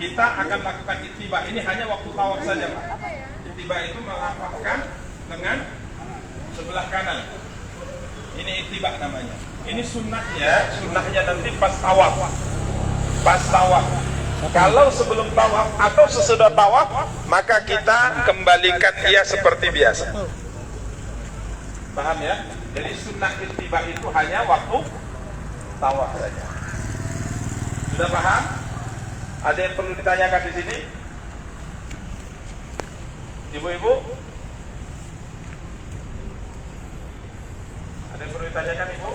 kita akan lakukan ittiba. Ini hanya waktu tawaf saja, Pak. Ittiba itu melapangkan dengan sebelah kanan. Ini ittiba namanya. Ini sunnahnya nanti pas tawaf. Pas tawaf. Kalau sebelum tawaf atau sesudah tawaf, maka kita kembalikan ia seperti biasa. Paham ya? Jadi sunnah ittiba itu hanya waktu tawaf saja. Sudah paham? Ada yang perlu ditanyakan di sini? Ibu-ibu? Ada yang perlu ditanyakan, Ibu?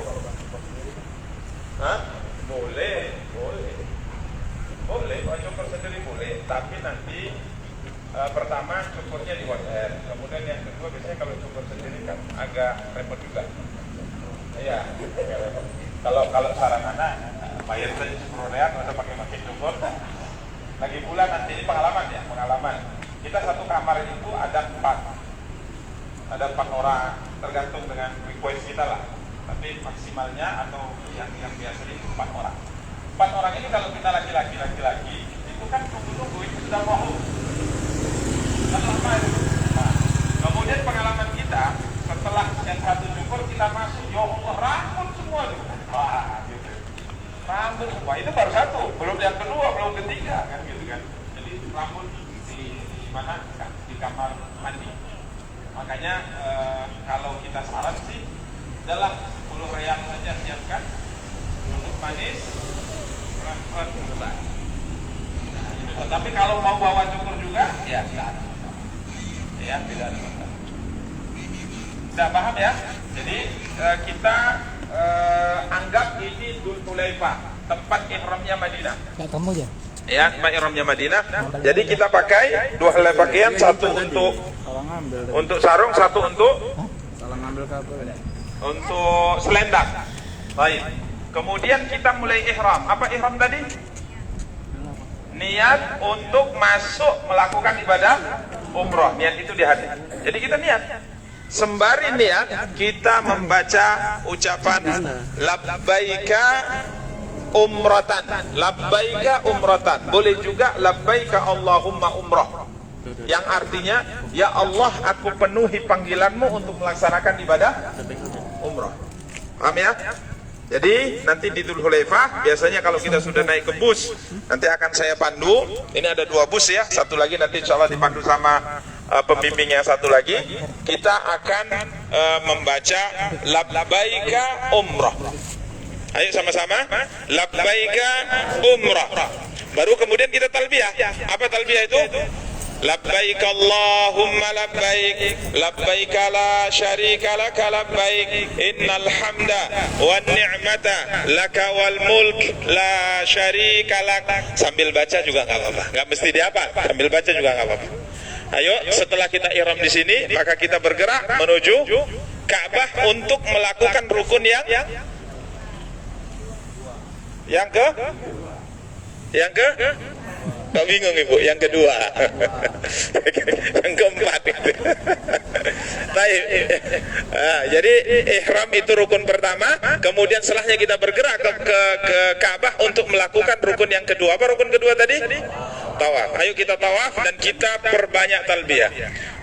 Hah? Boleh. Boleh, kalau cukur sendiri boleh. Tapi nanti pertama cukurnya di WhatsApp. Kemudian yang kedua biasanya kalau cukur sendiri kan agak repot juga. Iya, repot. Kalau saran anak, bayar saja 10 real, nggak usah pakai cukur. Lagi pula nanti ini pengalaman ya, pengalaman. Kita satu kamar itu ada 4 orang, tergantung dengan request kita lah. Tapi maksimalnya atau yang biasanya itu 4 orang. 4 orang ini kalau kita laki-laki itu kan tunggu-tunggu itu sudah mau. Kan lama itu. Nah, kemudian pengalaman kita setelah yang satu cukur kita masuk, ya Allah, rambut semua tuh. Wah, gitu. Rambut semua itu baru satu, belum yang kedua, belum ketiga kan gitu kan. Jadi rambut di mana? Di kamar mandi. Makanya kalau kita saran sih adalah 10 real saja siapkan untuk manis. Tapi kalau mau bawa cukur juga, ya tidak ada. Ya, tidak ada masalah. Sudah paham ya? Jadi kita anggap ini Dzul Hulaifah, tempat ihramnya Madinah. Kayak kamu ya? Ya, tempat ihramnya Madinah. Jadi kita pakai 2 helai pakaian, satu untuk sarung, satu untuk selendang. Baik. Kemudian kita mulai ihram. Apa ihram tadi? Niat untuk masuk melakukan ibadah umroh. Niat itu di hati. Jadi kita niat. Sembari niat kita membaca ucapan labbaika umratan. Labbaika umratan. Boleh juga labbaika Allahumma umroh. Yang artinya, ya Allah, aku penuhi panggilanmu untuk melaksanakan ibadah umroh. Paham ya? Jadi nanti di Dzul Hulaifah biasanya kalau kita sudah naik ke bus, nanti akan saya pandu. Ini ada 2 bus ya, satu lagi nanti insya Allah dipandu sama pembimbing yang satu lagi. Kita akan membaca labbaika umrah. Ayo sama-sama, labbaika umrah. Baru kemudian kita talbiyah. Apa talbiyah itu? Labbaik Allahumma labbaik, labbaik la syarika laka labbaik, innal hamda wan ni'mata laka wal mulk la syarika lak. Sambil baca juga nggak apa-apa, nggak mesti dihafal, sambil baca juga nggak apa-apa. Ayo, setelah kita ihram di sini, maka kita bergerak menuju Ka'bah untuk melakukan rukun yang ke Kok bingung Ibu? Yang kedua. Yang keempat itu. Baik. Jadi ihram itu rukun pertama, kemudian setelahnya kita bergerak ke Ka'bah untuk melakukan rukun yang kedua. Apa rukun kedua tadi? Tawaf. Ayo kita tawaf dan kita perbanyak talbiyah.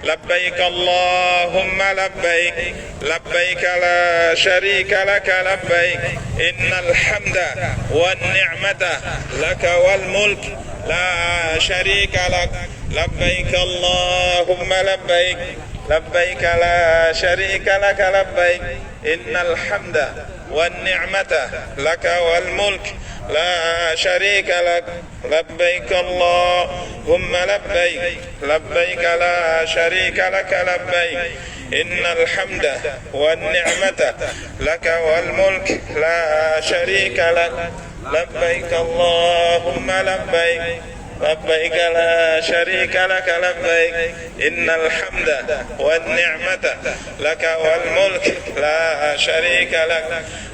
Labbaik Allahumma labbaik, labbaik la syarika laka labbaik, innal hamda wan ni'mata laka wal mulk la syarika lak, labbaik Allahumma labbaik, labbaik la syarika laka labbaik, innal hamda wan ni'mata laka wal mulk la syarika lak, labbaik Allahumma labbaik, labbaik la syarika laka labbaik, innal hamda wan ni'mata laka wal mulk la syarika lak, labbaik Allahumma labbaik, labbaik la syarika laka labbaik, innal hamda wan ni'mata laka wal mulk la syarika lak,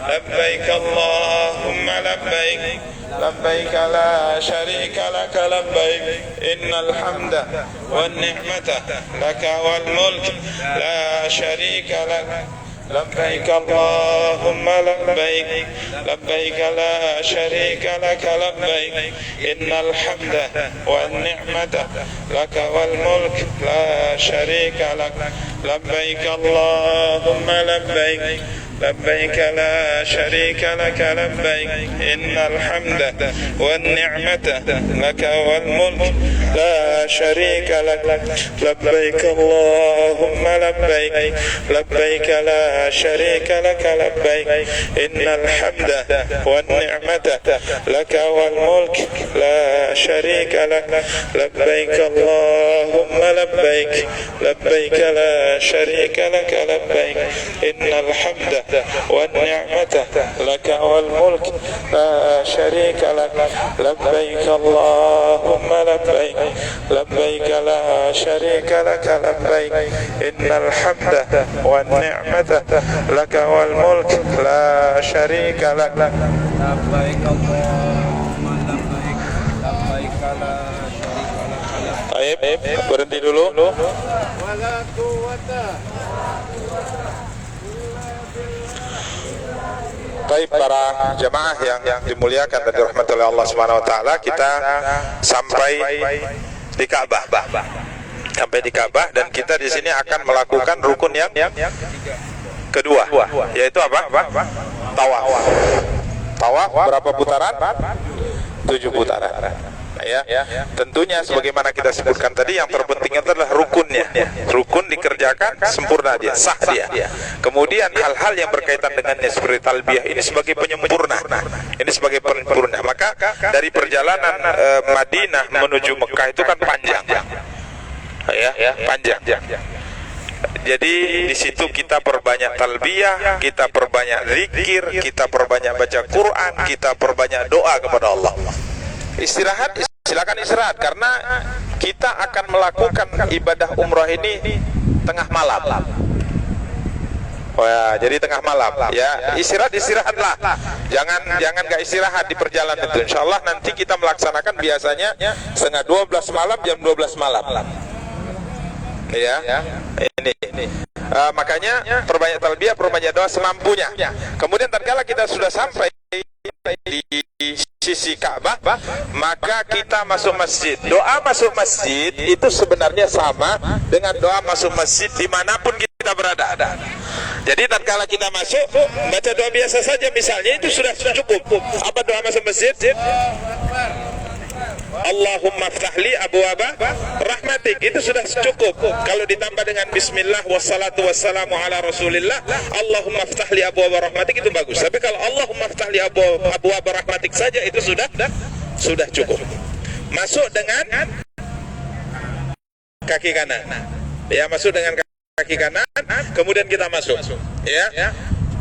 labbaik Allahumma labbaik, labbaik la syarika laka labbaik, innal hamda wan ni'mata laka wal mulk la syarika lak, لبيك اللهم لبيك لبيك لا شريك لك لبيك إن الحمد والنعمة لك والملك لا شريك لك لبيك اللهم لبيك لبيك لا شريك لك لبيك إن الحمد والنعمة لك والملك لا شريك لك لبيك اللهم لبيك لبيك لا شريك لك لبيك إن الحمد والنعمة لك والملك لا شريك لك لبيك اللهم لبيك لبيك لا شريك لك لبيك إن الحمد والنعمة لك والملك لا شريك لك لبيك اللهم لبيك لبيك لا شريك لك لبيك إن الحمد والنعمة لك والملك لا شريك لك لبيك اللهم لبيك لبيك لا شريك لك Baik, berhenti dulu. ولا قوة Baik, para jemaah yang dimuliakan dan dirahmati oleh Allah Subhanahu wa taala, kita sampai di Ka'bah. Sampai di Ka'bah dan kita di sini akan melakukan rukun yang kedua, yaitu apa? Tawaf. Tawaf berapa putaran? 7 putaran. Ya, tentunya sebagaimana kita sebutkan tadi, yang terpenting adalah rukunnya. Rukun dikerjakan sempurna dia, sah dia. Kemudian hal-hal yang berkaitan dengannya seperti talbiyah ini sebagai penyempurna. Ini sebagai penyempurna. Maka dari perjalanan Madinah menuju Mekah itu kan panjang. Ya, panjang. Jadi di situ kita perbanyak talbiyah, kita perbanyak zikir, kita perbanyak baca Quran, kita perbanyak doa kepada Allah. Istirahat, silakan istirahat, karena kita akan melakukan ibadah umrah ini tengah malam. Oh ya, jadi tengah malam ya, istirahatlah. Jangan nggak istirahat di perjalanan itu. Insyaallah nanti kita melaksanakan biasanya setengah 12 malam, jam 12 malam. Ya, ini. Makanya perbanyak talbiyah, perbanyak doa semampunya. Kemudian tatkala kita sudah sampai di sisi Ka'bah, maka kita masuk masjid. Doa masuk masjid itu sebenarnya sama dengan doa masuk masjid dimanapun kita berada. Jadi tatkala kita masuk, baca doa biasa saja misalnya, itu sudah cukup. Apa doa masuk masjid? Allahumma ftahli abwaaba rahmatik, itu sudah cukup. Kalau ditambah dengan bismillah wassalatu wassalamu ala rasulillah, Allahumma ftahli abwaaba rahmatik, itu bagus. Tapi kalau Allahumma ftahli abwaaba rahmatik saja, itu sudah cukup. Masuk dengan kaki kanan. Ya, masuk dengan kaki kanan, kemudian kita masuk. Ya.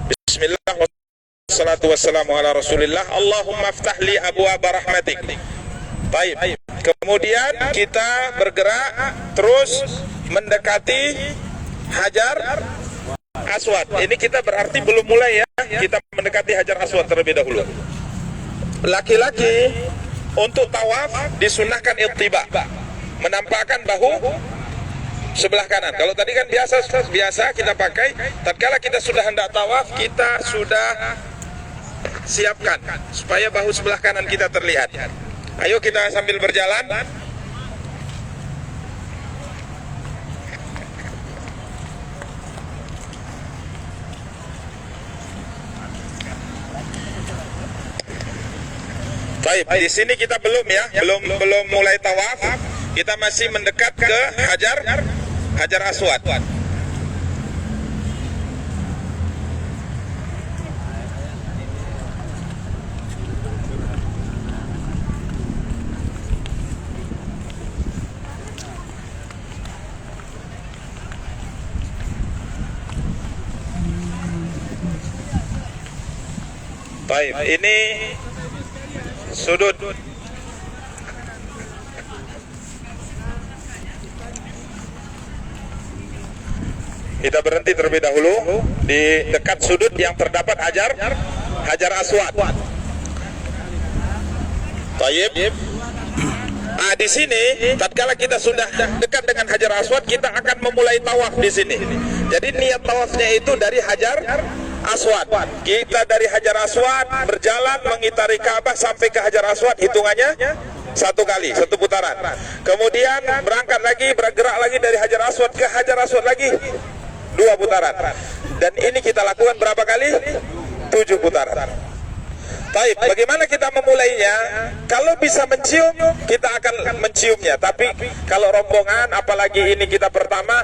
Bismillah wassalatu wassalamu ala rasulillah, Allahumma ftahli abwaaba rahmatik. Baik, kemudian kita bergerak terus mendekati Hajar Aswad. Ini kita berarti belum mulai ya, kita mendekati Hajar Aswad terlebih dahulu. Laki-laki untuk tawaf disunahkan ittiba, menampakkan bahu sebelah kanan. Kalau tadi kan biasa kita pakai, tatkala kita sudah hendak tawaf, kita sudah siapkan supaya bahu sebelah kanan kita terlihat. Ayo kita sambil berjalan. Baik, di sini kita belum mulai tawaf. Kita masih mendekat ke Hajar Aswad. Baik, ini sudut. Kita berhenti terlebih dahulu di dekat sudut yang terdapat Hajar Aswad. Baik. Nah, di sini tatkala kita sudah dekat dengan Hajar Aswad, kita akan memulai tawaf di sini. Jadi niat tawafnya itu dari Hajar Aswad. Kita dari Hajar Aswad berjalan mengitari Ka'bah sampai ke Hajar Aswad, hitungannya satu kali, satu putaran. Kemudian berangkat lagi, bergerak lagi dari Hajar Aswad ke Hajar Aswad lagi 2 putaran. Dan ini kita lakukan berapa kali? 7 putaran. Baik, bagaimana kita memulainya? Kalau bisa mencium, kita akan menciumnya. Tapi kalau rombongan, apalagi ini kita pertama,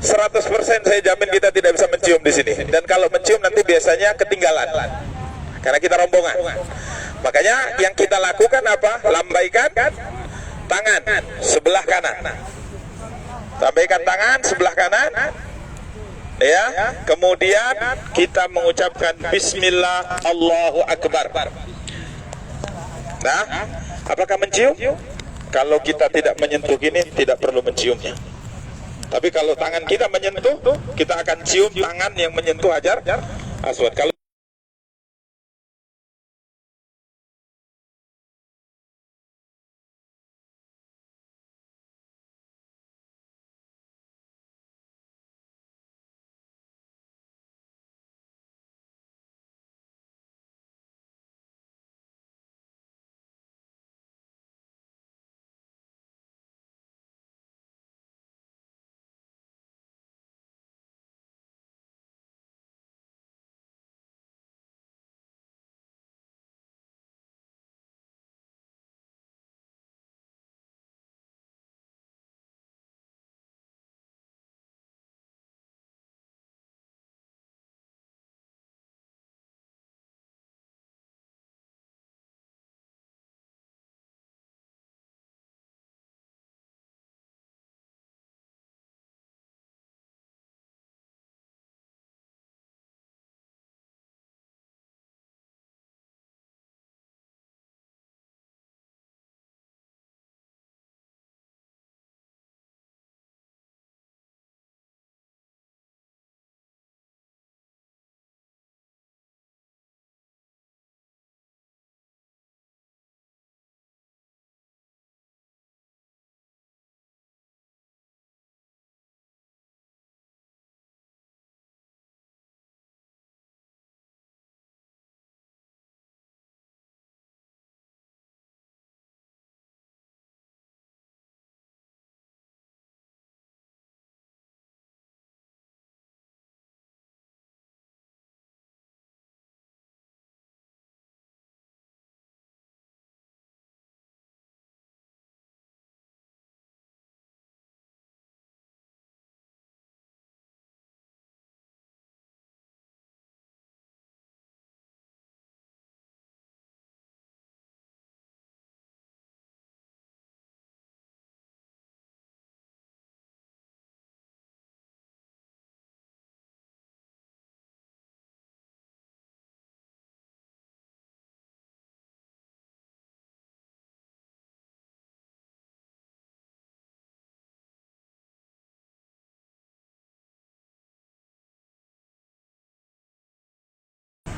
100% saya jamin kita tidak bisa mencium di sini. Dan kalau mencium nanti biasanya ketinggalan, karena kita rombongan. Makanya yang kita lakukan apa? Lambaikan tangan sebelah kanan. Lambaikan tangan sebelah kanan. Ya, kemudian kita mengucapkan Bismillah, Allahu Akbar. Nah, apakah mencium? Kalau kita tidak menyentuh ini, tidak perlu menciumnya. Tapi kalau tangan kita menyentuh, kita akan cium tangan yang menyentuh Hajar Aswad. Kalau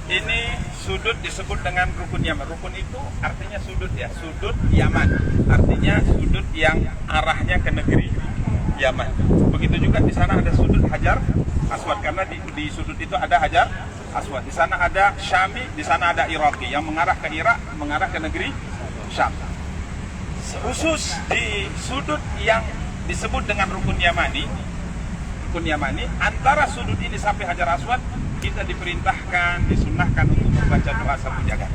ini sudut disebut dengan rukun Yaman. Rukun itu artinya sudut ya, sudut Yaman. Artinya sudut yang arahnya ke negeri Yaman. Begitu juga di sana ada sudut Hajar Aswad, karena di sudut itu ada Hajar Aswad. Di sana ada Syami, di sana ada Iraqi yang mengarah ke Irak, mengarah ke negeri Syam. Khusus di sudut yang disebut dengan rukun Yamani, antara sudut ini sampai Hajar Aswad, kita diperintahkan, disunnahkan untuk membaca doa sapu jagat.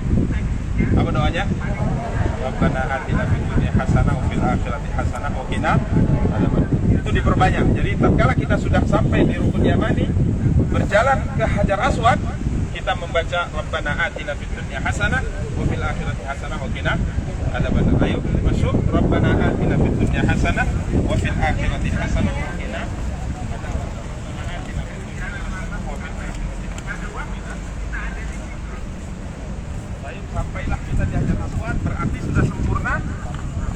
Apa doanya? Rabbana atina fid dunya hasanah wa fil akhirati hasanah wa qina adzabannar. Itu diperbanyak. Jadi tatkala kita sudah sampai di rukun Yamani, berjalan ke Hajar Aswad, kita membaca Rabbana atina fid dunya hasanah wa fil akhirati hasanah wa qina adzabannar. Ayo masuk, Rabbana atina fid dunya hasanah wa fil akhirati hasanah wa qina. Sampailah kita di Hajar Aswad, berarti sudah sempurna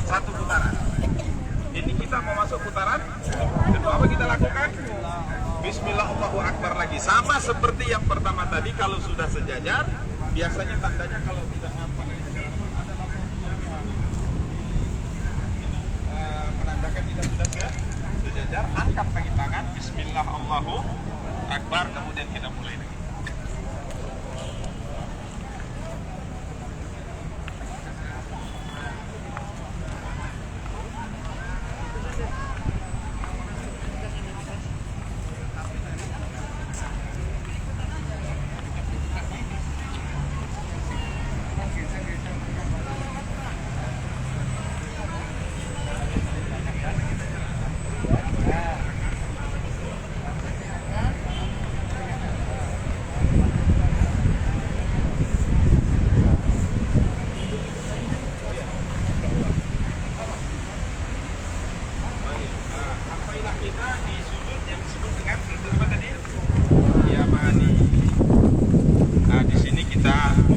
1 putaran. Ini kita mau masuk putaran kedua. Apa kita lakukan? Bismillah, Allahu Akbar lagi. Sama seperti yang pertama tadi, kalau sudah sejajar, biasanya tandanya kalau tidak nampak menandakan kita sudah sejajar. Angkat kaki tangan, Bismillah, Allahu akbar, kemudian kita mulai lagi.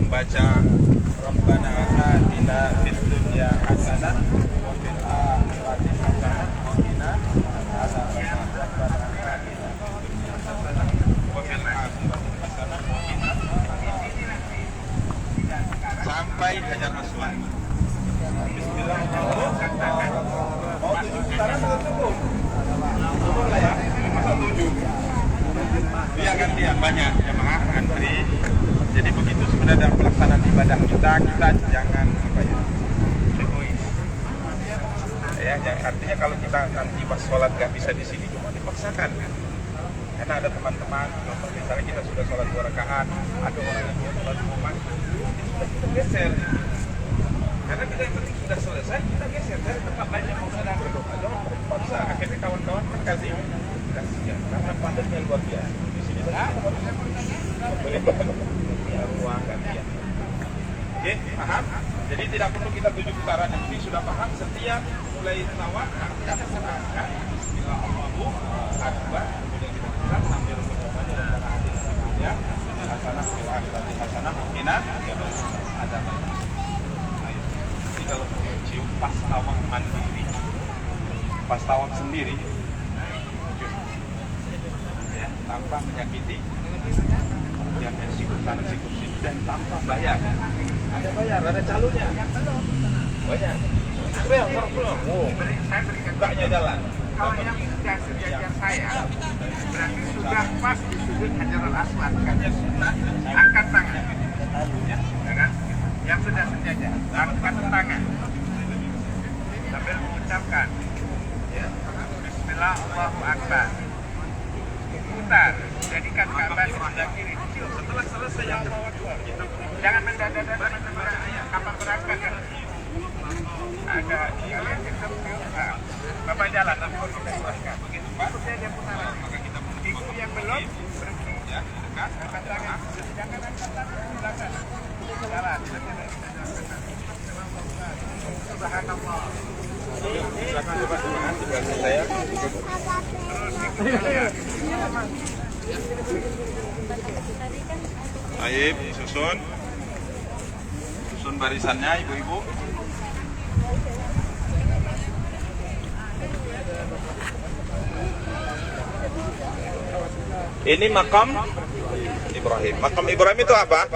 Baca Rabbana atina fid dunya hasanah wa fil akhirati hasanah wa qina adzabannar. Rabbana atina fid dunya hasanah wa fil akhirati hasanah wa qina adzabannar. Sampai Hajar Aswad. Bismillahirrahmanirrahim. Mau tujuh sekarang atau cukup? Cukup lah ya. Masa tujuh? Dia gantian banyak jemaah antri. Jadi begitu sebenarnya dalam pelaksanaan ibadah kita jangan apa ya, egois. Ya, artinya kalau kita nanti pas sholat nggak bisa di sini cuma dipaksakan kan. Karena ada teman-teman, misalnya kita sudah sholat 2 rakaat, ada orang yang sholat rumah, kita geser. Karena kita yang penting sudah selesai, kita geser dari tempat lain yang mau sedang berdoa. Jangan paksa. Akhirnya kawan-kawan kan kasih kasihan karena padatnya luar biasa. Di sini ruang gantian. Oke, paham? Jadi tidak perlu kita tuju ke arah negeri, sudah paham? Setiap mulai tawaf angkat serangkat Allahu Akbar, kemudian kita angkat sambil berdoanya dan hati ya. Hasanah fil akhirati hasanah qina adzabannar. Ayo. Jadi kalau cium pas tawaf mandiri, pas tawaf sendiri ya, tanpa menyakiti yang sikut sana sikut sini dan tanpa bayar. Ada bayar, ada calonnya. Banyak. Belum. Oh, bukanya jalan. Kalau yang sudah sejajar saya, berarti sudah pas di sudut Hajarul Aswad. Angkat tangan. Ya kan? Yang sudah sejajar, angkat tangan. Sambil mengucapkan, ya, Bismillah, Allahu Akbar. Putar, jadikan Ka'bah sebelah kiri. Setelah selesai yang jangan mendadak kapal berangkat kan. Ada kalian kita Bapak jalan, aku kita serahkan. Begitu baru dia putaran. Maka kita ikut yang belum berhenti. Ya, dekat, angkat tangan. Jangan angkat tangan di belakang. Jalan. Subhanallah. Silakan Bapak semangat juga saya. Aib, susun barisannya ibu-ibu. Ini makam Ibrahim. Makam Ibrahim itu apa?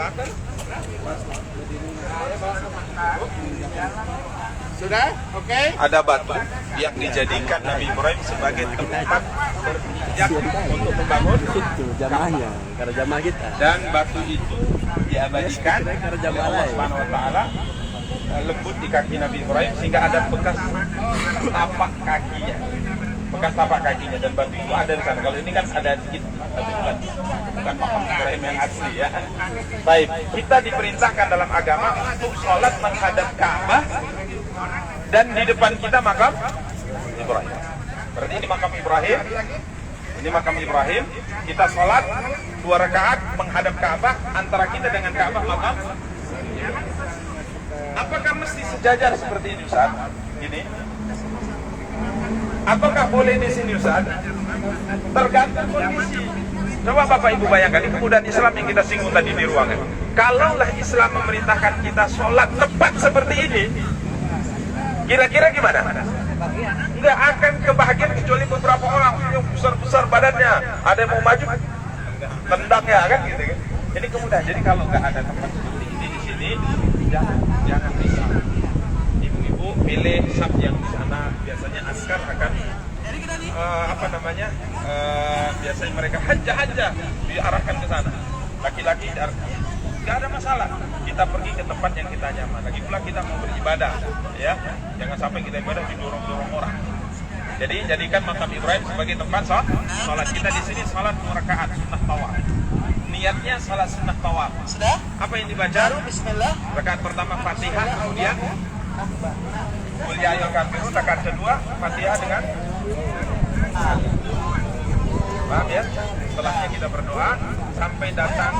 Sudah? Oke? Ada batu yang dijadikan Nabi Ibrahim sebagai tempat berpijak untuk membangun itu jamaahnya, karena jamaah kita. dan batu itu diabadikan oleh Allah Subhanahu wa taala lembut di kaki Nabi Ibrahim sehingga ada bekas tapak kakinya. Bekas tapak kakinya dan batu itu ada di sana. Kalau ini kan ada dikit, tapi bukan makam Ibrahim yang asli ya. Baik, kita diperintahkan dalam agama untuk sholat menghadap Ka'bah dan di depan kita makam Ibrahim. Berarti ini makam Ibrahim. Ini makam Ibrahim. Kita sholat 2 rakaat menghadap Ka'bah, antara kita dengan Ka'bah makam. Apakah mesti sejajar seperti ini Ustaz? Ini. Apakah boleh di sini Ustaz? Tergantung kondisi. Coba Bapak Ibu bayangkan, ini kemudahan Islam yang kita singgung tadi di ruangan. Kalaulah Islam memerintahkan kita sholat tepat seperti ini, kira-kira gimana? Nggak akan kebahagiaan kecuali beberapa orang yang besar-besar badannya. Ada yang mau maju, tendang ya kan gitu kan. Ini kemudahan. Jadi kalau nggak ada tempat seperti ini di sini, jangan bisa. Ibu-ibu pilih sab yang di sana, biasanya askar akan apa namanya, biasanya mereka hajah diarahkan ke sana. Laki-laki nggak ada masalah. Kita pergi ke tempat yang kita nyaman. Lagi pula kita mau beribadah, ya. Jangan sampai kita ibadah didorong-dorong orang. Jadi jadikan makam Ibrahim sebagai tempat sholat. Kita di sini sholat 2 rakaat sunnah tawaf. Niatnya sholat sunnah tawaf. Sudah? Apa yang dibaca? Bismillah. Rakaat pertama Fatihah, kemudian Qul ya ayyuhal kafirun. Rakaat kedua Fatihah dengan paham ya? Setelahnya kita berdoa sampai datang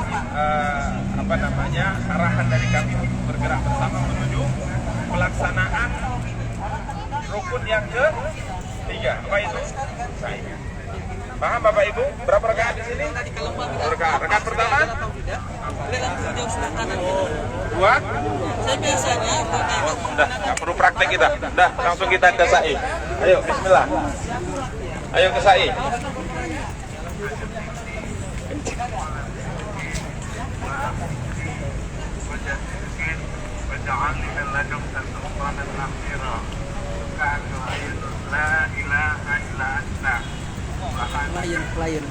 apa namanya, arahan dari kami untuk bergerak bersama menuju pelaksanaan rukun yang ketiga. Apa itu? Sa'i. Paham Bapak Ibu? Berapa rakaat di sini? 2 rakaat. Rakaat pertama? 2. Saya biasanya Udah, nggak perlu praktek kita. Udah, langsung kita ke sa'i. Ayo, bismillah. Ayo ke sa'i. واجعل لي من لدنك سلطانا نصيرا سبحانك لا اله الا انت klien.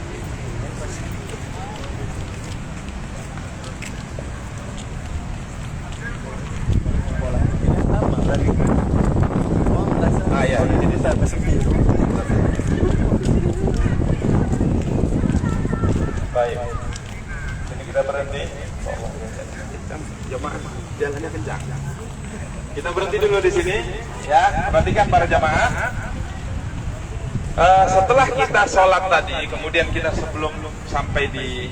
Ya. Jadi saya seperti itu. Baik. Sini kita berhenti. Jamaah jalannya kencang. Kita berhenti dulu di sini, ya. Perhatikan para jamaah. Setelah kita sholat tadi, kemudian kita sebelum sampai di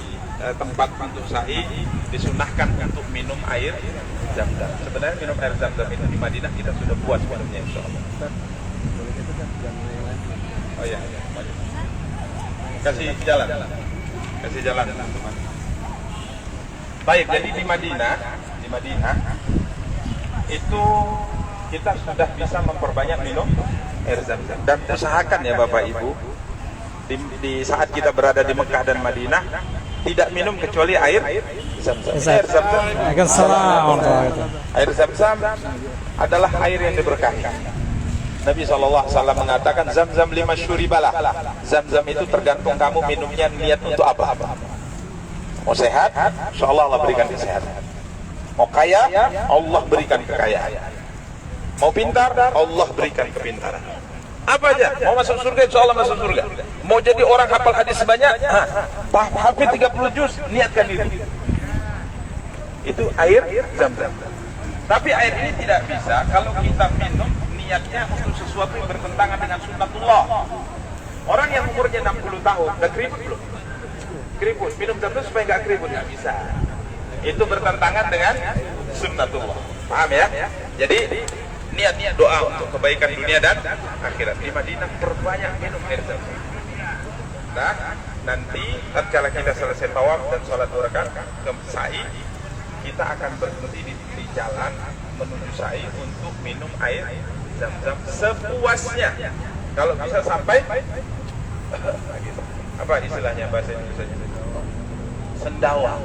tempat untuk sa'i, disunahkan untuk minum air zam-zam. Sebenarnya minum air zam-zam itu di Madinah kita sudah puas minumnya, insyaallah. Oh iya, kasih jalan, teman. Baik, jadi di Madinah itu kita sudah bisa memperbanyak minum air zam-zam. Dan usahakan ya Bapak Ibu, di saat kita berada di Mekah dan Madinah tidak minum kecuali air zam-zam. Air zam-zam adalah air yang diberkahi. Nabi SAW mengatakan zam-zam 5 syuribalah. Zam-zam itu tergantung kamu minumnya niat untuk apa. Mau sehat, insyaallah Allah berikan kesehatan. Mau kaya, Allah berikan kekayaan. Mau pintar, Allah berikan kepintaran. Apa aja, mau masuk surga, insyaallah masuk surga. Mau jadi orang hafal hadis sebanyak, hafal 30 juz, niatkan itu. Itu air zam-zam. Tapi air ini tidak bisa kalau kita minum niatnya untuk sesuatu yang bertentangan dengan sunnatullah. Orang yang umurnya 60 tahun, udah keriput belum? Keriput, minum zam-zam supaya nggak keriput, nggak bisa. Itu bertentangan dengan sunnatullah. Paham ya? Jadi niat doa untuk kebaikan dunia dan akhirat. Di Madinah perbanyak minum air zam-zam. Nah, nanti tatkala kita selesai tawaf dan sholat 2 rakaat ke sa'i, kita akan berhenti di jalan menuju sa'i untuk minum air zam-zam sepuasnya. Kalau bisa sampai apa istilahnya bahasa Indonesia? Sendawa.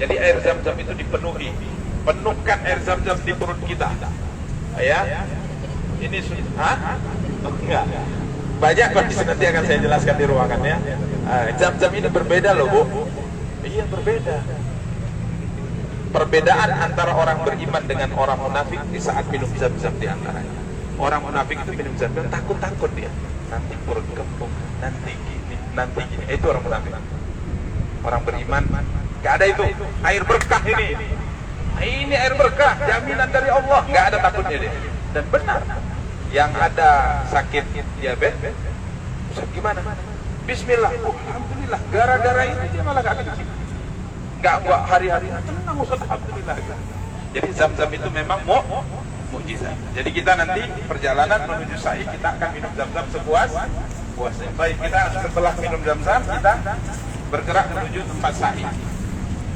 Jadi air zam-zam itu dipenuhi. Penuhkan air zam-zam di perut kita. Ya. Ini enggak. Banyak kondisi nanti akan saya jelaskan di ruangan ya. Zam-zam ini berbeda loh, Bu. Iya, berbeda. Perbedaan antara orang beriman dengan orang munafik di saat minum zam-zam di antaranya. Orang munafik itu minum zam-zam takut dia. Nanti perut kembung, nanti gini. Itu orang munafik. Orang beriman enggak ada itu. Air berkah ini. Ini air berkah, jaminan dari Allah. Enggak ada takutnya dia. Dan benar. Yang ada sakit diabetes, gimana? Bismillah. Alhamdulillah. Gara-gara ini dia malah enggak kencing. Enggak buat hari-hari tenang Ustaz, alhamdulillah. Jadi zam-zam itu memang mukjizat. Jadi kita nanti perjalanan menuju sa'i kita akan minum zam-zam sepuasnya. Baik, kita setelah minum zam-zam kita bergerak menuju tempat sa'i.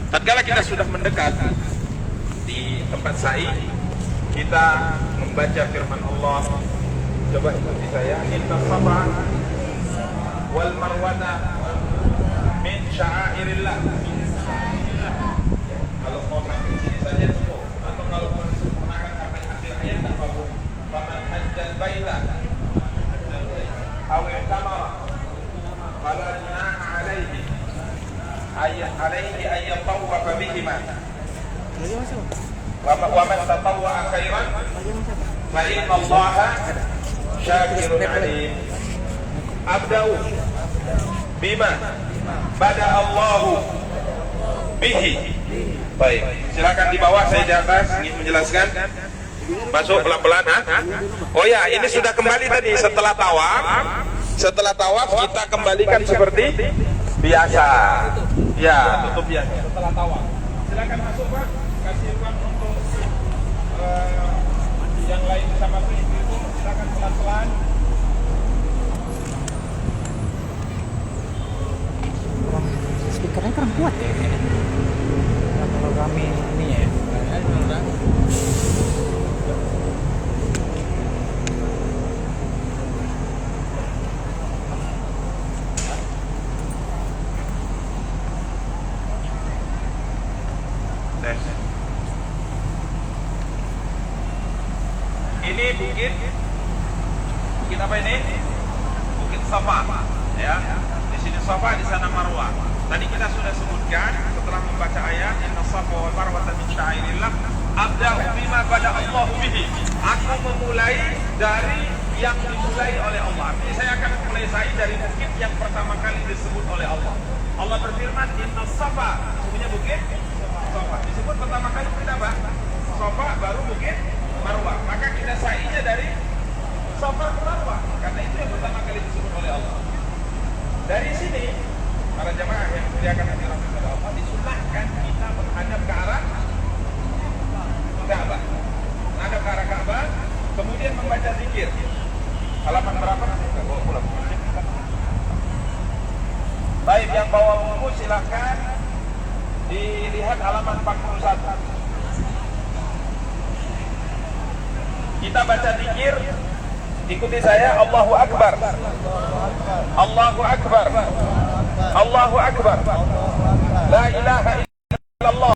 Tatkala kita sudah mendekat di tempat sa'i, kita membaca firman Allah. Coba ikuti saya. Inna safa wal marwata min sya'airillah. Kalau mau pakai sini saja cukup, atau kalau mau disempurnakan sampai akhir ayat tak apa-apa. Faman hajjal baita aw alaihi an yatawwafa bihima wa man tatawwa'a khairan fa inna Allaha syakirun alim. Abda'u bima bada Allahu bihi. Baik, silakan di bawah, saya di atas ingin menjelaskan. Masuk pelan-pelan, ha? Oh ya, ini sudah kembali tadi setelah tawaf. Setelah tawaf kita kembalikan seperti biasa. Ya, tutup biasa setelah tawaf. Silakan masuk, Pak. Kasih ruang untuk yang lain sama itu. Silakan pelan-pelan. Speakernya kurang kuat ya. Kalau kami ini ya. Ini bukit apa ini? Bukit Safa, ya. Di sini Safa, di sana Marwah. Tadi kita sudah sebutkan setelah membaca ayat Inna Safa wal Marwata min sya'airillah, abda'u bima bada Allahu bihi. Aku memulai dari yang dimulai oleh Allah. Jadi saya akan mulai dari bukit yang pertama kali disebut oleh Allah. Allah berfirman Inna Safa, sesungguhnya bukit Safa disebut pertama kali bukit apa? Safa, baru bukit Marwah. Maka kita sa'inya dari Safa ke Marwah, karena itu yang pertama kali disebut oleh Allah. Dari sini para jamaah yang muliakan hati Rasulullah Allah, disunahkan kita menghadap ke arah Ka'bah. Menghadap ke arah Ka'bah, kemudian membaca zikir. Halaman berapa? Kita bawa pulang. Baik, yang bawa buku silakan dilihat halaman 41. Kita baca zikir, ikuti saya. Allahu Akbar, Allahu Akbar, Allahu Akbar, La ilaha illallah,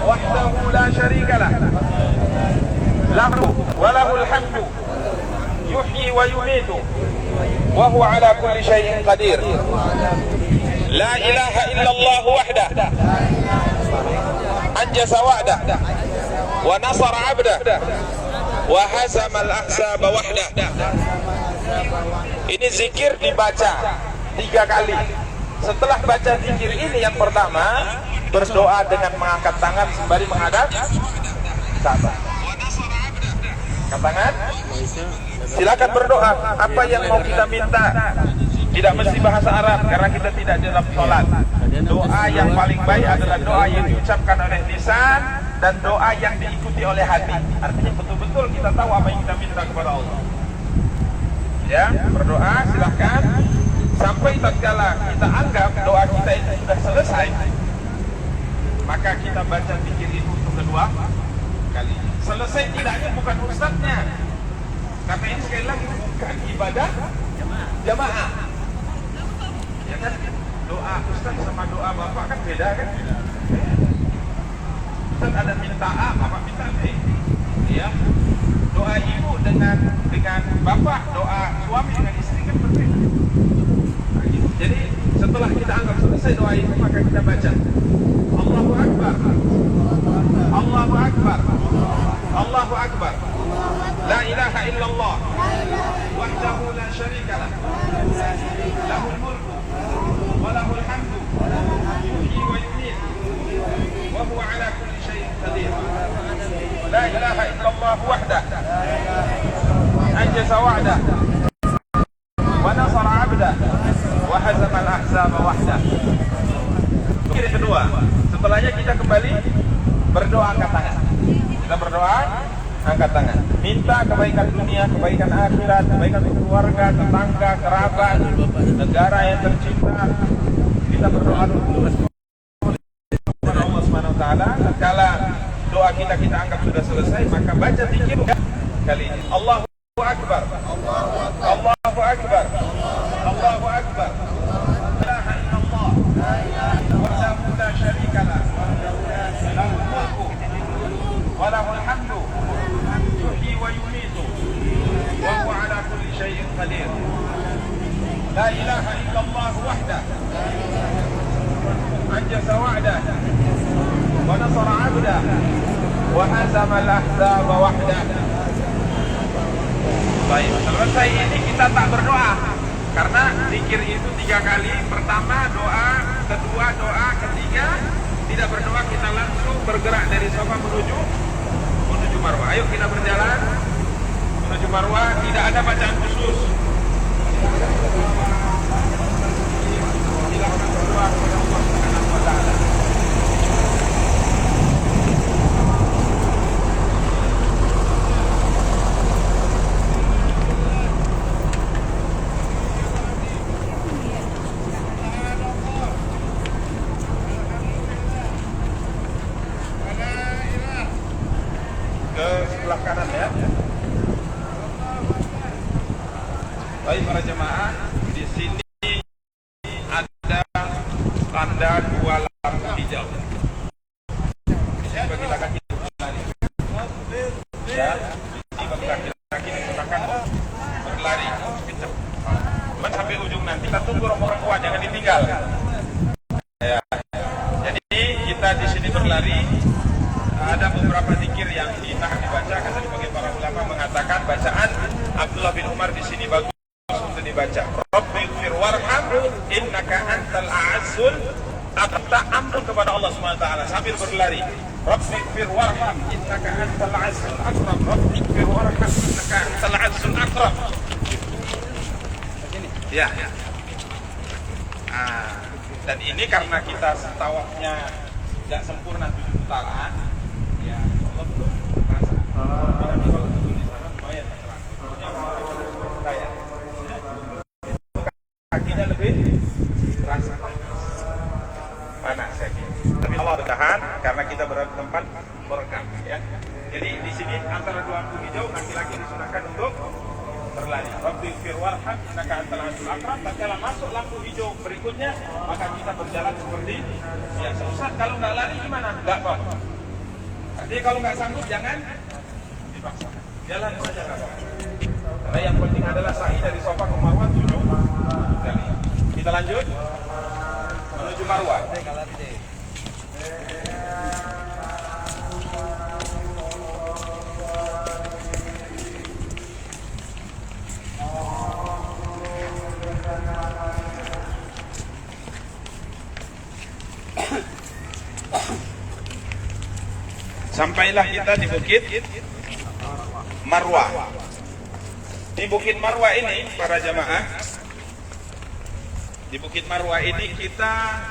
wahdahu la syarika lah, lahu wa lahul hamdu, yuhyi wa yumitu, wa huwa ala kulli syai'in qadir. La ilaha illallah wahdah, anjasa wa'dah, wa nasara 'abdah, wa hazamal ahzaba wahdah. Ini zikir dibaca 3 kali. Setelah baca zikir ini yang pertama, berdoa dengan mengangkat tangan sembari menghadap Ka'bah. Angkat tangan. Silakan berdoa apa yang mau kita minta. Tidak mesti bahasa Arab karena kita tidak di dalam sholat. Doa yang paling baik adalah doa yang diucapkan oleh lisan dan doa yang diikuti oleh hati. Artinya betul-betul kita tahu apa yang kita minta kepada Allah. Ya, berdoa silahkan sampai tatkala kita anggap doa kita itu sudah selesai, maka kita baca zikir itu untuk kedua kali. Selesai tidaknya bukan ustadznya, karena ini sekali lagi bukan ibadah jamaah. Ya kan, doa ustadz sama doa bapak kan beda kan? Ustadz ada minta A, bapak minta B. Ya, doa ibu dengan bapak, doa suami dengan istri kan berbeda. Jadi setelah kita anggap selesai doa itu, maka kita baca Allahu Akbar, Allahu Akbar, Allahu Akbar, La ilaha illallah, wahdahu la syarika lah, lahul mulku wa lahul hamdu, yuhyi wa yumiit, wa huwa ala kulli syai'in qadir. La ilaha illallah wahdah, anjasa wa'dah, wa nasara 'abdah, wa hazamal ahzaba wahdah. Zikir kedua. Setelahnya kita kembali berdoa angkat tangan. Kita berdoa angkat tangan. Minta kebaikan dunia, kebaikan akhirat, kebaikan keluarga, tetangga, kerabat, negara yang tercinta. Kita berdoa dulu kepada Allah Subhanahu wa taala. Tatkala doa kita anggap sudah selesai, maka baca zikir kali ini. Allahu Akbar, Allahu Akbar, Allahu Akbar, La ilaha illallah, wahdahu la syarika lah, lahul mulku wa lahul hamdu, yuhyi wa yumitu, wa huwa ala kulli syai'in qadir. La ilaha illallah wahdah, wa hazamal ahzaba wahdah. Baik, selesai ini kita tak berdoa karena zikir itu 3 kali. Pertama doa, kedua doa, ketiga tidak berdoa, kita langsung bergerak dari sofa menuju marwah. Ayo kita berjalan menuju marwah, tidak ada bacaan khusus. Silakan berdoa kepada Allah Subhanahu wa taala. Ke sebelah kanan ya. Baik para jemaah, di sini ada tanda 2 lampu hijau. Ini bagi laki-laki berlari. Ya, ini bagi laki-laki digunakan berlari kencang. Sampai ujung nanti kita tunggu rombongan kuat, jangan ditinggal. Ya. Jadi kita di sini berlari. Ada beberapa zikir yang ditahan dibaca, kata sebagai para ulama mengatakan bacaan Abdullah bin Umar di sini bagus untuk dibaca. Rabbighfir warham innaka antal a'azzul akram. Ampun kepada Allah SWT sambil berlari. Rabbighfir warham innaka antal a'azzul akram. Rabbighfir warham innaka antal a'azzul akram. Ya. Dan ini karena kita tawafnya tidak sempurna 7 putaran. Ya, Allah belum merasa. Tapi kalau dulu di sana lumayan terang. Kayak kakinya lebih terasa panas saya. Tapi Allah bertahan karena kita berada di tempat merekam. Ya. Jadi di sini antara 2 lampu hijau laki-laki disunahkan untuk berlari. Rabbighfir warham innaka antal azizul akram. Tatkala masuk lampu hijau berikutnya, maka kita berjalan seperti biasa. Ustaz, kalau nggak lari gimana? Nggak apa-apa. Jadi kalau nggak sanggup jangan dipaksa, jalan saja nggak apa-apa. Karena yang penting adalah sa'i dari sofa ke marwah 7 kali. Kita lanjut menuju marwah. Sampailah kita di Bukit Marwah. Di Bukit Marwah ini para jamaah, di Bukit Marwah ini kita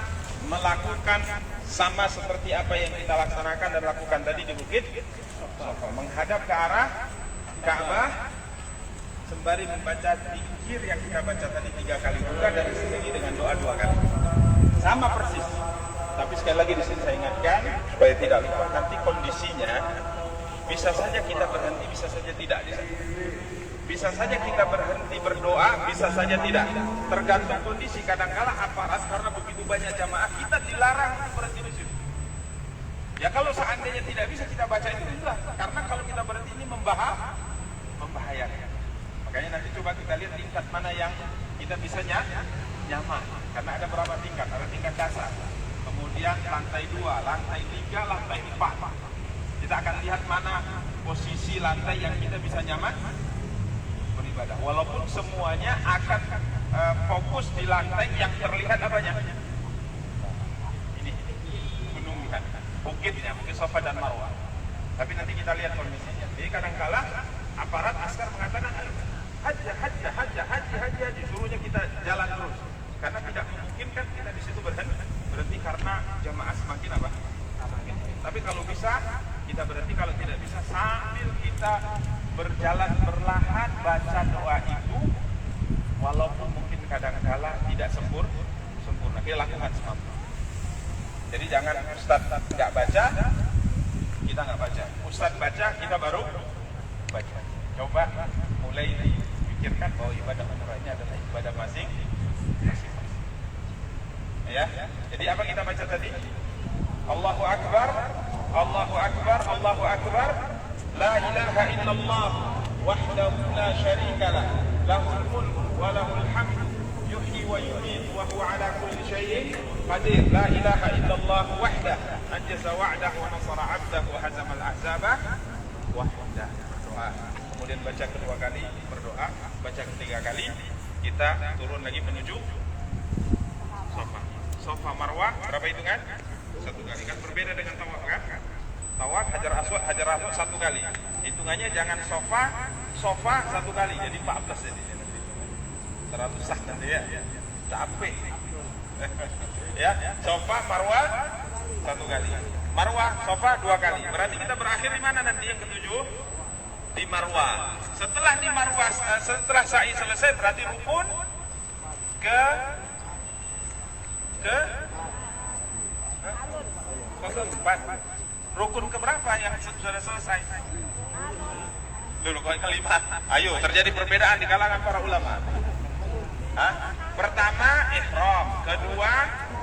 melakukan sama seperti apa yang kita laksanakan dan lakukan tadi di Bukit Safa, menghadap ke arah Ka'bah sembari membaca zikir yang kita baca tadi 3 kali juga dan diselingi dengan doa 2 kali. Sama persis. Tapi sekali lagi di sini saya ingatkan supaya tidak lupa. Nanti kondisinya bisa saja kita berhenti, bisa saja tidak di sana. Bisa saja kita berhenti berdoa, bisa saja tidak. Tergantung kondisi. Kadang-kala aparat karena begitu banyak jamaah kita dilarang berhenti di situ. Ya kalau seandainya tidak bisa kita baca itu jelas. Karena kalau kita berhenti ini membahayakan. Makanya nanti coba kita lihat tingkat mana yang kita bisa nyaman. Karena ada berapa tingkat? Ada tingkat dasar. Kemudian lantai 2, lantai 3, lantai 4. Kita akan lihat mana posisi lantai yang kita bisa nyaman beribadah. Walaupun semuanya akan fokus di lantai yang terlihat apanya? Ini gunung kan, bukitnya, Bukit Safa dan Marwah. Tapi nanti kita lihat kondisinya. Jadi kadang-kala aparat askar mengatakan haji, suruhnya kita jalan terus. Karena tidak memungkinkan kita di situ berhenti karena jamaah semakin apa? Semakin. Tapi kalau bisa kita berhenti, kalau tidak bisa sambil kita berjalan perlahan baca doa itu, walaupun mungkin kadang-kala tidak sempurna, kita lakukan semampu. Jadi jangan Ustaz nggak baca, kita nggak baca. Ustaz baca, kita baru baca. Coba mulai pikirkan bahwa ibadah umrah ini adalah ibadah masing-masing. Ya, jadi apa kita baca tadi? Allahu Akbar, Allahu Akbar, Allahu Akbar. La ilaha illallah wahdahu la syarika lah, lahul mulku wa lahul hamdu yuhyi wa yumiit wa huwa ala kulli syai'in qadir. La ilaha illallah wahdah anjaza wa'dah wa nasara 'abdah wa hazama al-ahzaba wahdah. Doa. Kemudian baca kedua kali berdoa, baca ketiga kali kita turun lagi menuju Safa. Safa Marwah berapa hitungan? Satu kali. Kan berbeda dengan tawaf kan? Tawaf Hajar Aswad satu kali. Hitungannya jangan Safa satu kali, jadi 14 jadi. Terlalu sah nanti ya. Capek. Ya, Safa Marwah satu kali. Marwah Safa dua kali. Berarti kita berakhir di mana nanti yang ketujuh? Di Marwah. Setelah di Marwah, setelah sa'i selesai berarti rukun ke rukun keberapa yang sudah selesai? Dulu kelima. Ayo, terjadi perbedaan di kalangan para ulama. Pertama ihram, kedua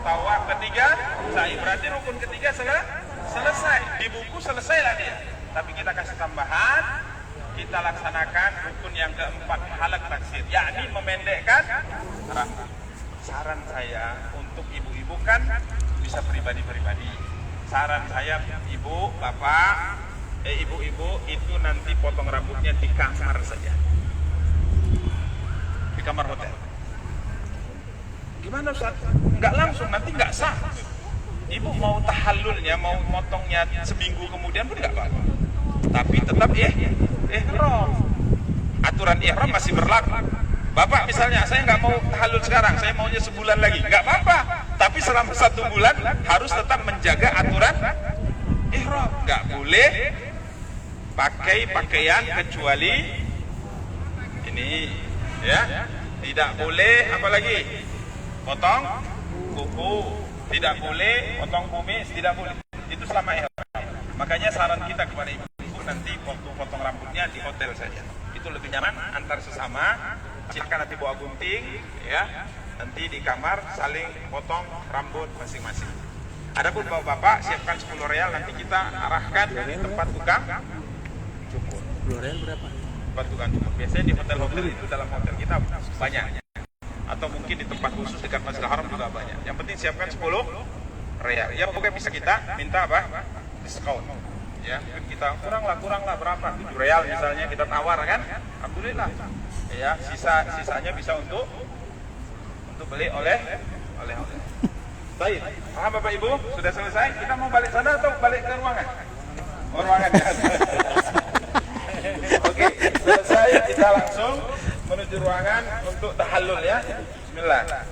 tawaf, ketiga sa'i. Berarti rukun ketiga selesai. Di buku selesailah dia. Tapi kita kasih tambahan, kita laksanakan rukun yang keempat, halak taksir, yakni memendekkan rambut. Saran saya untuk ibu-ibu kan bisa pribadi-pribadi. Saran saya ibu, bapak, ibu-ibu itu nanti potong rambutnya di kamar saja. Di kamar hotel. Gimana Ustaz? Enggak langsung, nanti enggak sah. Ibu mau tahallulnya, mau motongnya seminggu kemudian pun enggak apa-apa. Tapi tetap ihram. Aturan ihram masih berlaku. Bapak misalnya, saya nggak mau tahallul sekarang, saya maunya sebulan lagi, nggak apa-apa. Tapi selama 1 bulan harus tetap menjaga aturan ihram. Nggak boleh pakai pakaian kecuali ini, ya. Tidak boleh apalagi potong kuku, tidak boleh potong kumis, tidak boleh. Itu selama ihram. Makanya saran kita kepada ibu nanti potong rambutnya di hotel saja. Itu lebih nyaman antar sesama. Silakan nanti bawa gunting, ya. Nanti di kamar saling potong rambut masing-masing. Adapun bapak-bapak siapkan 10 real, nanti kita arahkan ke tempat tukang cukur. 10 real berapa? Tempat tukang cukur. Biasanya di hotel-hotel itu, dalam hotel kita banyak. Atau mungkin di tempat khusus dekat Masjidil Haram juga banyak. Yang penting siapkan 10 real. Ya pokoknya bisa kita minta apa? Diskon. Ya, kita kuranglah berapa? 7 real misalnya kita tawar kan? Alhamdulillah. Ya, sisanya bisa untuk beli oleh. Baik, paham Bapak Ibu? Sudah selesai? Kita mau balik sana atau balik ke ruangan? Ruangan ya. Oke, selesai, kita langsung menuju ruangan untuk tahallul ya. Bismillah.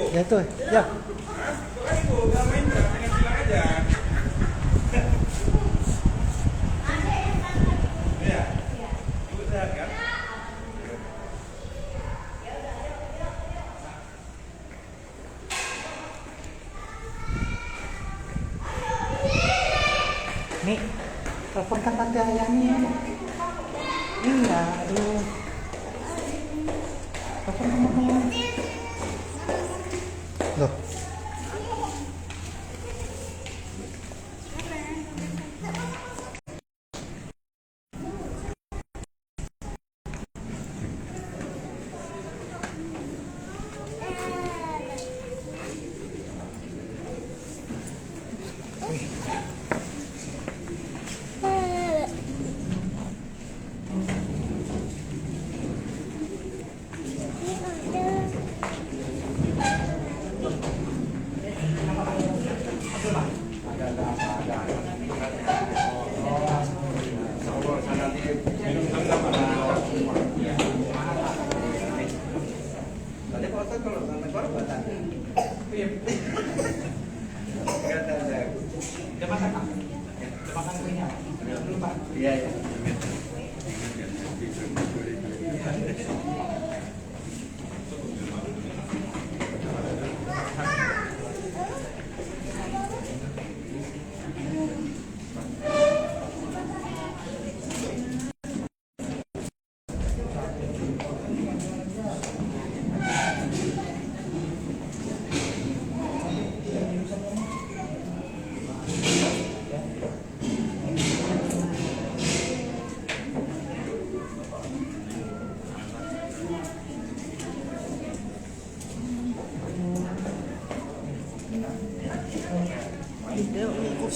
Ya tuh, ya. Nih, teleponkan tante ayahnya. Iya, aduh. Telepon teman-teman. Loh.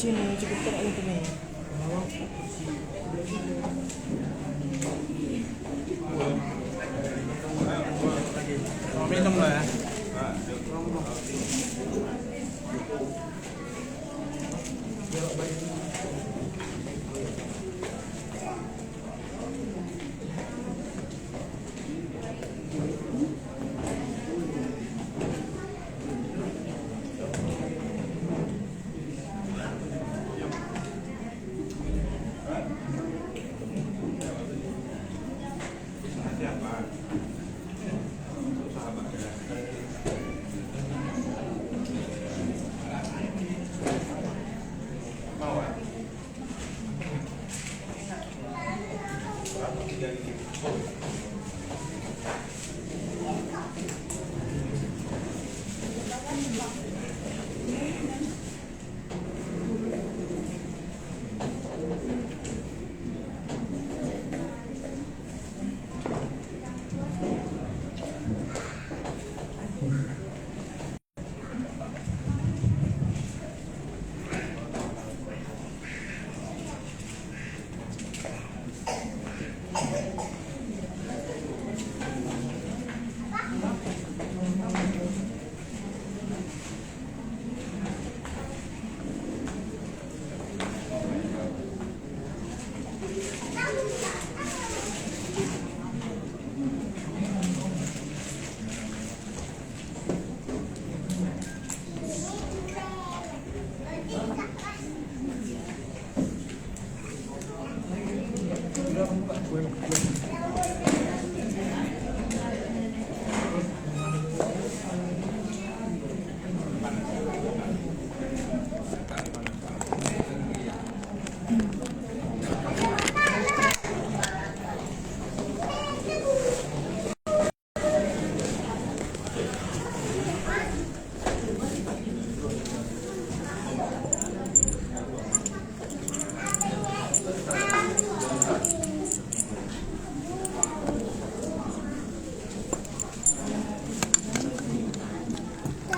sini, cukup kan ini tuh nih. Minum lah ya.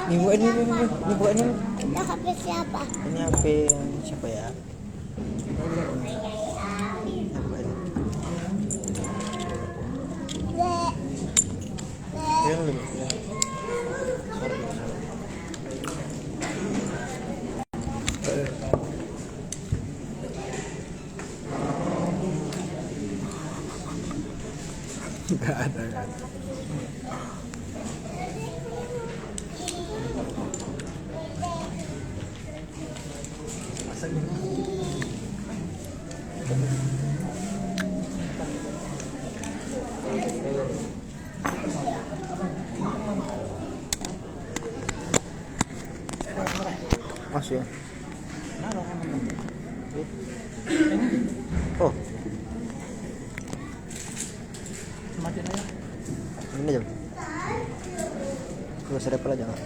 Ini buat ini. Itu HP siapa? Ini HP siapa ya? Yang lebih. Gak ada. Masih ya? Oh, Matiin aja. ini aja. Gak usah repel aja nggak?